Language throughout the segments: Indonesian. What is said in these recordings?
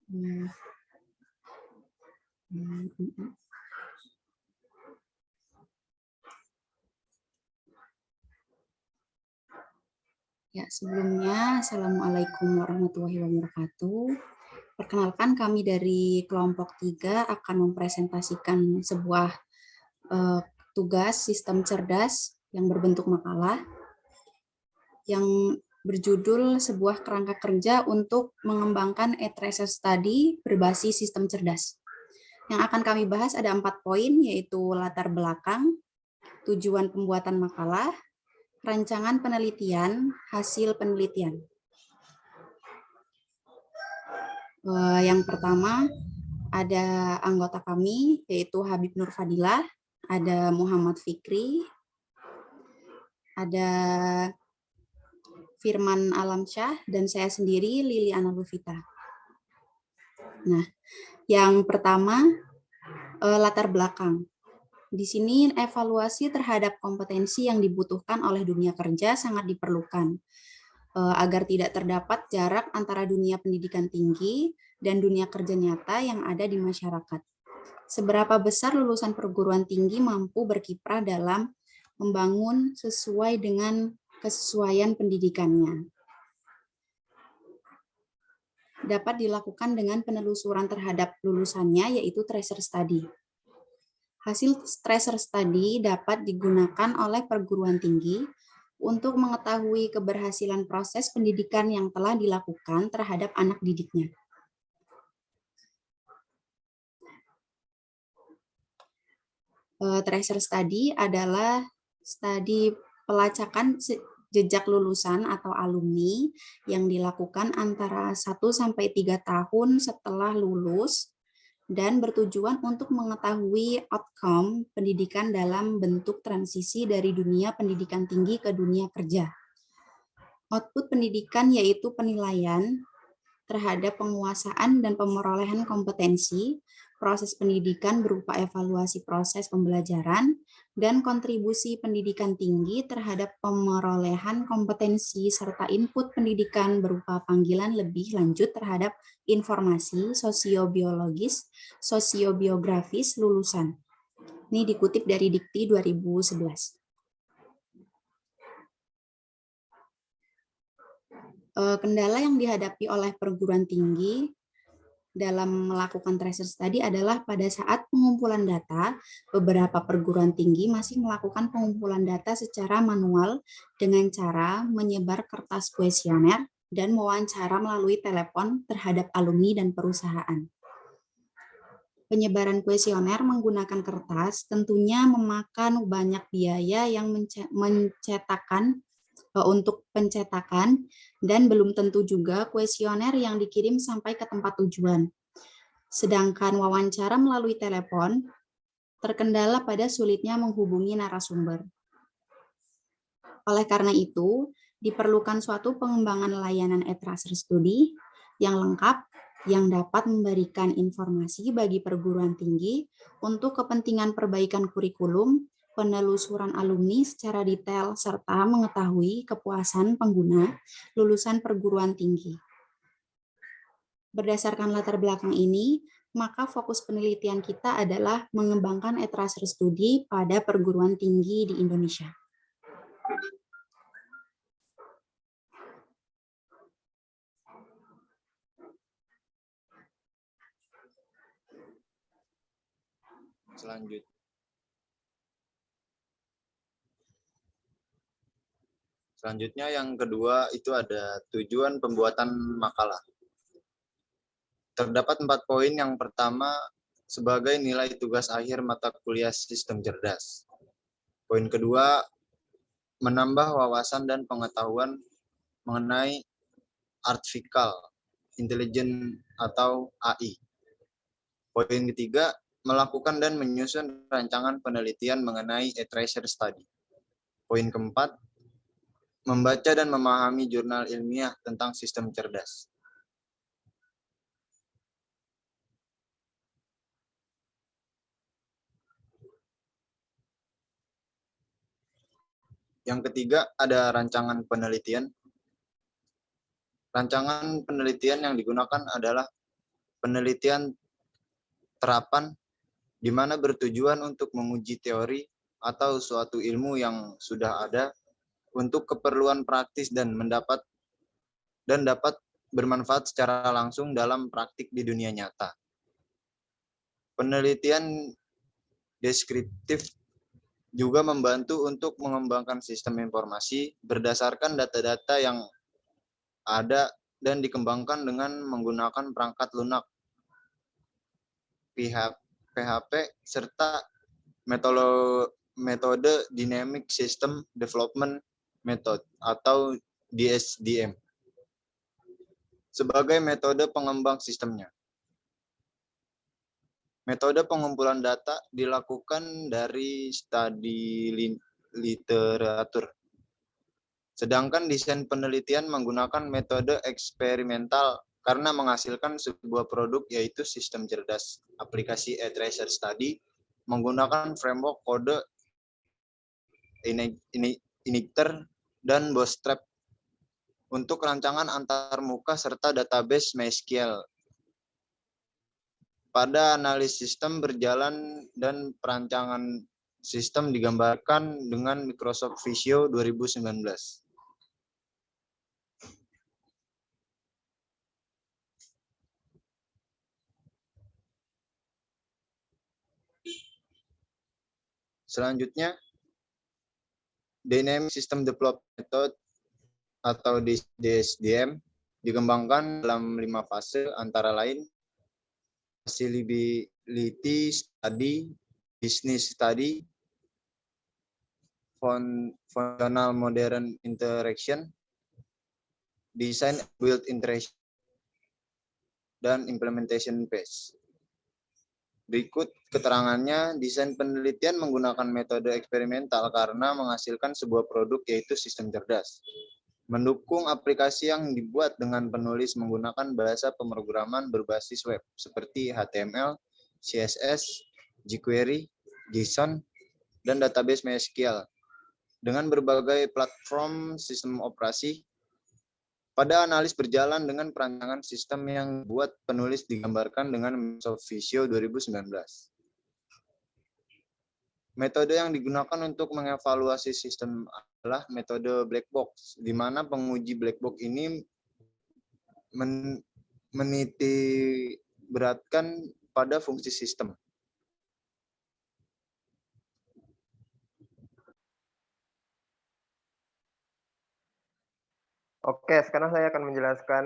Hmm. Ya, sebelumnya, Assalamualaikum warahmatullahi wabarakatuh. Perkenalkan, kami dari kelompok 3 akan mempresentasikan sebuah tugas sistem cerdas yang berbentuk makalah yang berjudul sebuah kerangka kerja untuk mengembangkan e-tracer study berbasis sistem cerdas. Yang akan kami bahas ada 4 poin, yaitu latar belakang, tujuan pembuatan makalah, rancangan penelitian, hasil penelitian. Yang pertama, ada anggota kami, yaitu Habib Nur Fadilah, ada Muhammad Fikri, ada Firman Alamsyah, dan saya sendiri, Liliana Luvita. Nah, yang pertama, latar belakang. Di sini evaluasi terhadap kompetensi yang dibutuhkan oleh dunia kerja sangat diperlukan agar tidak terdapat jarak antara dunia pendidikan tinggi dan dunia kerja nyata yang ada di masyarakat. Seberapa besar lulusan perguruan tinggi mampu berkiprah dalam membangun sesuai dengan kesesuaian pendidikannya. Dapat dilakukan dengan penelusuran terhadap lulusannya, yaitu tracer study. Hasil tracer study dapat digunakan oleh perguruan tinggi untuk mengetahui keberhasilan proses pendidikan yang telah dilakukan terhadap anak didiknya. Tracer study adalah studi pelacakan jejak lulusan atau alumni yang dilakukan antara 1-3 tahun setelah lulus dan bertujuan untuk mengetahui outcome pendidikan dalam bentuk transisi dari dunia pendidikan tinggi ke dunia kerja. Output pendidikan yaitu penilaian terhadap penguasaan dan pemerolehan kompetensi, proses pendidikan berupa evaluasi proses pembelajaran, dan kontribusi pendidikan tinggi terhadap pemerolehan kompetensi serta input pendidikan berupa panggilan lebih lanjut terhadap informasi sosiobiologis, sosiobiografis lulusan. Ini dikutip dari Dikti 2011. Kendala yang dihadapi oleh perguruan tinggi dalam melakukan tracer study adalah pada saat pengumpulan data, beberapa perguruan tinggi masih melakukan pengumpulan data secara manual dengan cara menyebar kertas kuesioner dan wawancara melalui telepon terhadap alumni dan perusahaan. Penyebaran kuesioner menggunakan kertas tentunya memakan banyak biaya yang untuk pencetakan, dan belum tentu juga kuesioner yang dikirim sampai ke tempat tujuan. Sedangkan wawancara melalui telepon terkendala pada sulitnya menghubungi narasumber. Oleh karena itu, diperlukan suatu pengembangan layanan e-tracer study yang lengkap yang dapat memberikan informasi bagi perguruan tinggi untuk kepentingan perbaikan kurikulum, penelusuran alumni secara detail, serta mengetahui kepuasan pengguna lulusan perguruan tinggi. Berdasarkan latar belakang ini, maka fokus penelitian kita adalah mengembangkan e-tracer study pada perguruan tinggi di Indonesia. Selanjutnya yang kedua itu ada tujuan pembuatan makalah. Terdapat 4 poin. Yang pertama, sebagai nilai tugas akhir mata kuliah sistem cerdas. Poin kedua, menambah wawasan dan pengetahuan mengenai artificial intelligence atau AI. Poin ketiga, melakukan dan menyusun rancangan penelitian mengenai e-tracer study. Poin keempat, membaca dan memahami jurnal ilmiah tentang sistem cerdas. Yang ketiga, ada rancangan penelitian. Rancangan penelitian yang digunakan adalah penelitian terapan di mana bertujuan untuk menguji teori atau suatu ilmu yang sudah ada untuk keperluan praktis dan dapat bermanfaat secara langsung dalam praktik di dunia nyata. Penelitian deskriptif juga membantu untuk mengembangkan sistem informasi berdasarkan data-data yang ada dan dikembangkan dengan menggunakan perangkat lunak, PHP, serta metode Dynamic System Development Method atau DSDM sebagai metode pengembang sistemnya. Metode pengumpulan data dilakukan dari studi literatur. Sedangkan desain penelitian menggunakan metode eksperimental karena menghasilkan sebuah produk yaitu sistem cerdas aplikasi e-tracer study menggunakan framework kode Injector dan Bootstrap untuk rancangan antarmuka serta database MySQL. Pada analis sistem berjalan dan perancangan sistem digambarkan dengan Microsoft Visio 2019. Selanjutnya, Dynamic System Development Method atau DSDM dikembangkan dalam 5 fase antara lain Feasibility Study, Business Study, Functional Modern Interaction, Design Build Interaction, dan Implementation Phase. Berikut keterangannya, desain penelitian menggunakan metode eksperimental karena menghasilkan sebuah produk yaitu sistem cerdas. Mendukung aplikasi yang dibuat dengan penulis menggunakan bahasa pemrograman berbasis web seperti HTML, CSS, jQuery, JSON, dan database MySQL dengan berbagai platform sistem operasi. Pada analis berjalan dengan perancangan sistem yang buat penulis digambarkan dengan Microsoft Visio 2019. Metode yang digunakan untuk mengevaluasi sistem adalah metode black box, di mana penguji black box ini menitik beratkan pada fungsi sistem. Oke, sekarang saya akan menjelaskan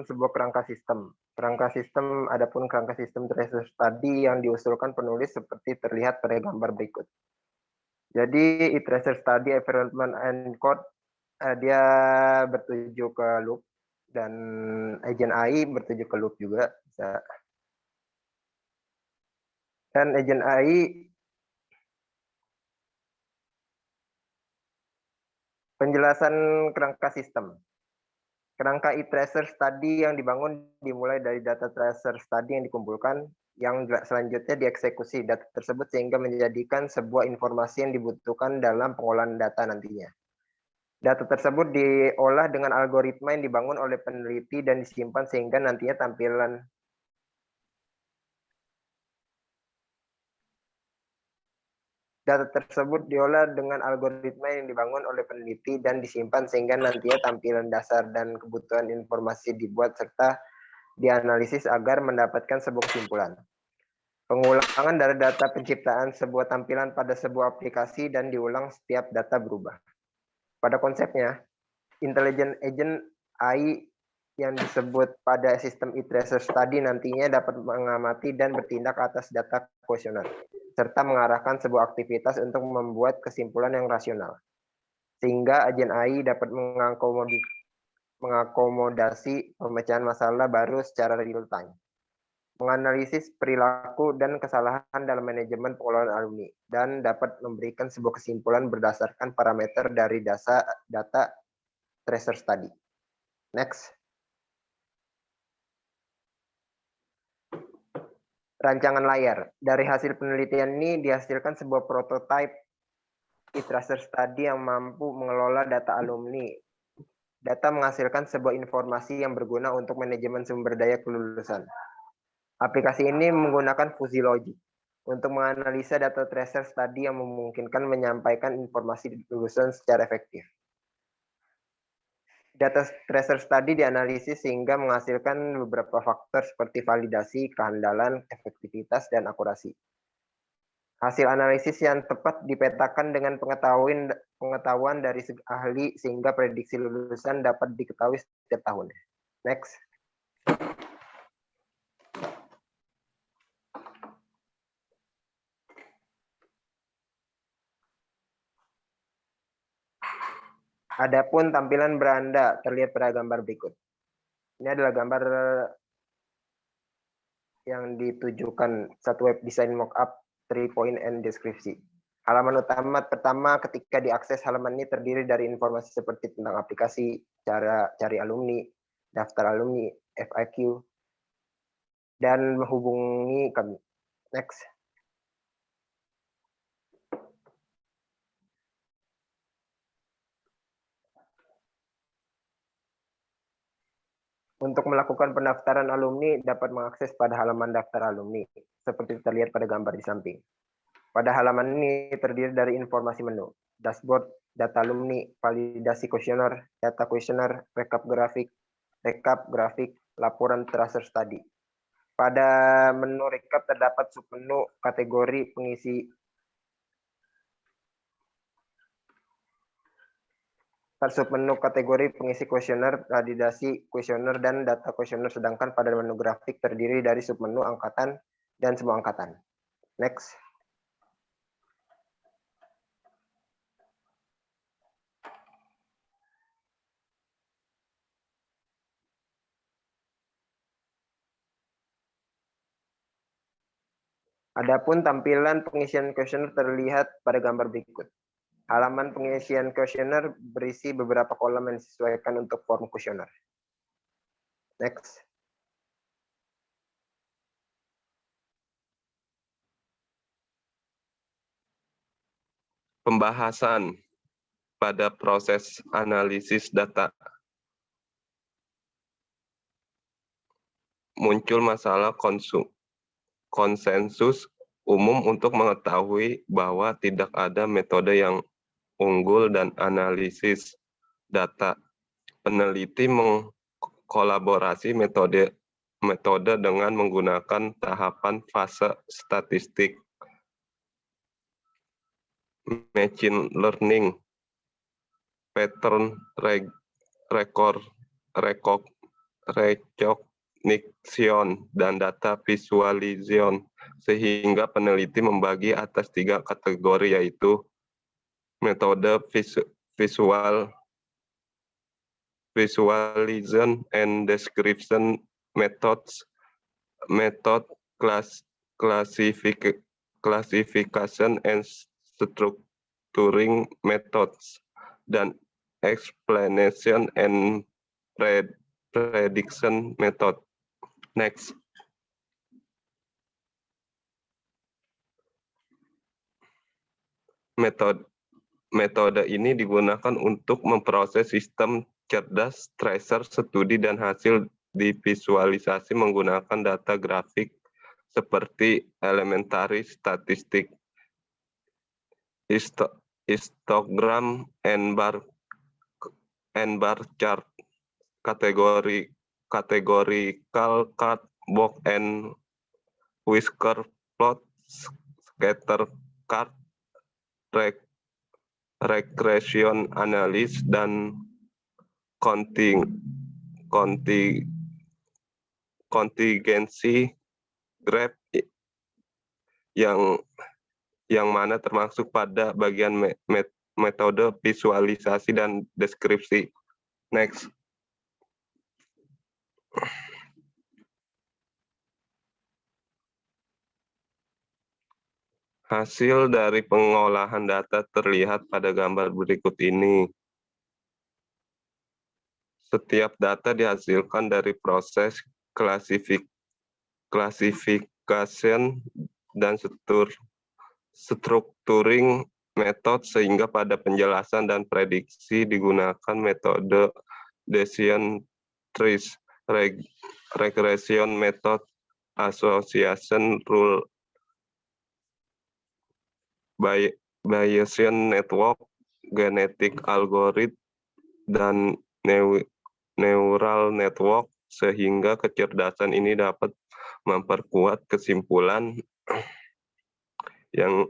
sebuah kerangka sistem. Kerangka sistem, adapun kerangka sistem tracer study yang diusulkan penulis seperti terlihat pada gambar berikut. Jadi, tracer study environment and code, dia bertuju ke loop, dan agent AI bertuju ke loop juga. Dan agent AI, penjelasan kerangka sistem. Kerangka e-tracer study yang dibangun dimulai dari data tracer study yang dikumpulkan, yang selanjutnya dieksekusi data tersebut sehingga menjadikan sebuah informasi yang dibutuhkan dalam pengolahan data nantinya. Data tersebut diolah dengan algoritma yang dibangun oleh peneliti dan disimpan sehingga nantinya tampilan data tersebut diolah dengan algoritma yang dibangun oleh peneliti dan disimpan sehingga nantinya tampilan dasar dan kebutuhan informasi dibuat serta dianalisis agar mendapatkan sebuah kesimpulan. Pengulangan dari data penciptaan sebuah tampilan pada sebuah aplikasi dan diulang setiap data berubah. Pada konsepnya, intelligent agent AI yang disebut pada sistem e-tracer study nantinya dapat mengamati dan bertindak atas data kuesioner, serta mengarahkan sebuah aktivitas untuk membuat kesimpulan yang rasional. Sehingga agen AI dapat mengakomodasi pemecahan masalah baru secara real time. Menganalisis perilaku dan kesalahan dalam manajemen pengelolaan alumni, dan dapat memberikan sebuah kesimpulan berdasarkan parameter dari data tracer study. Next. Rancangan layar. Dari hasil penelitian ini dihasilkan sebuah prototipe e-tracer study yang mampu mengelola data alumni. Data menghasilkan sebuah informasi yang berguna untuk manajemen sumber daya kelulusan. Aplikasi ini menggunakan fuzzy logic untuk menganalisa data tracer study yang memungkinkan menyampaikan informasi lulusan secara efektif. Data tracer study dianalisis sehingga menghasilkan beberapa faktor seperti validasi, kehandalan, efektivitas, dan akurasi. Hasil analisis yang tepat dipetakan dengan pengetahuan dari ahli sehingga prediksi lulusan dapat diketahui setiap tahun. Next. Adapun tampilan beranda terlihat pada gambar berikut. Ini adalah gambar yang ditujukan satu web design mockup 3 point and deskripsi. Halaman utama pertama ketika diakses halaman ini terdiri dari informasi seperti tentang aplikasi, cara cari alumni, daftar alumni, FAQ, dan menghubungi kami. Next. Untuk melakukan pendaftaran alumni dapat mengakses pada halaman daftar alumni, seperti terlihat pada gambar di samping. Pada halaman ini terdiri dari informasi menu, dashboard, data alumni, validasi kuesioner, data kuesioner, rekap grafik, laporan tracer study. Pada menu rekap terdapat submenu kategori pengisi submenu kategori pengisi kuesioner, validasi kuesioner, dan data kuesioner, sedangkan pada menu grafik terdiri dari submenu angkatan dan semua angkatan. Next. Adapun tampilan pengisian kuesioner terlihat pada gambar berikut. Halaman pengisian kuesioner berisi beberapa kolom yang disesuaikan untuk form kuesioner. Next. Pembahasan pada proses analisis data. Muncul masalah konsensus umum untuk mengetahui bahwa tidak ada metode yang unggul dan analisis data. Peneliti mengkolaborasi metode dengan menggunakan tahapan fase statistik, machine learning, pattern recognition, dan data visualization, sehingga peneliti membagi atas 3 kategori, yaitu metode visualization and description methods, method classification and structuring methods, dan explanation and prediction method. Next. Metode ini digunakan untuk memproses sistem cerdas tracer studi dan hasil divisualisasi menggunakan data grafik seperti elementary statistik, histogram, and bar chart, categorical chart, box and whisker plot, scatter chart, regression analysis, dan contingency graph yang mana termasuk pada bagian metode visualisasi dan deskripsi. Next. Hasil dari pengolahan data terlihat pada gambar berikut ini. Setiap data dihasilkan dari proses classification dan structuring method, sehingga pada penjelasan dan prediksi digunakan metode Bayesian trees, regression method, Association Rule Bayesian Network, Genetic Algorithm, dan Neural Network, sehingga kecerdasan ini dapat memperkuat kesimpulan yang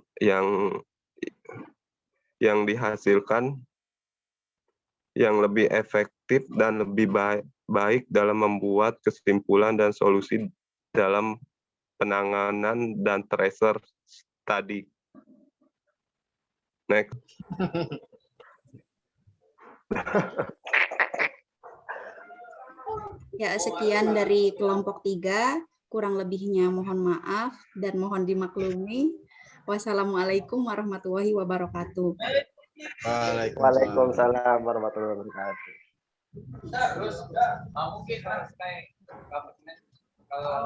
dihasilkan yang lebih efektif dan lebih baik dalam membuat kesimpulan dan solusi dalam penanganan dan tracer tadi. Next. Ya, sekian dari kelompok 3. Kurang lebihnya mohon maaf dan mohon dimaklumi. Wassalamualaikum warahmatullahi wabarakatuh. Waalaikumsalam warahmatullahi wabarakatuh.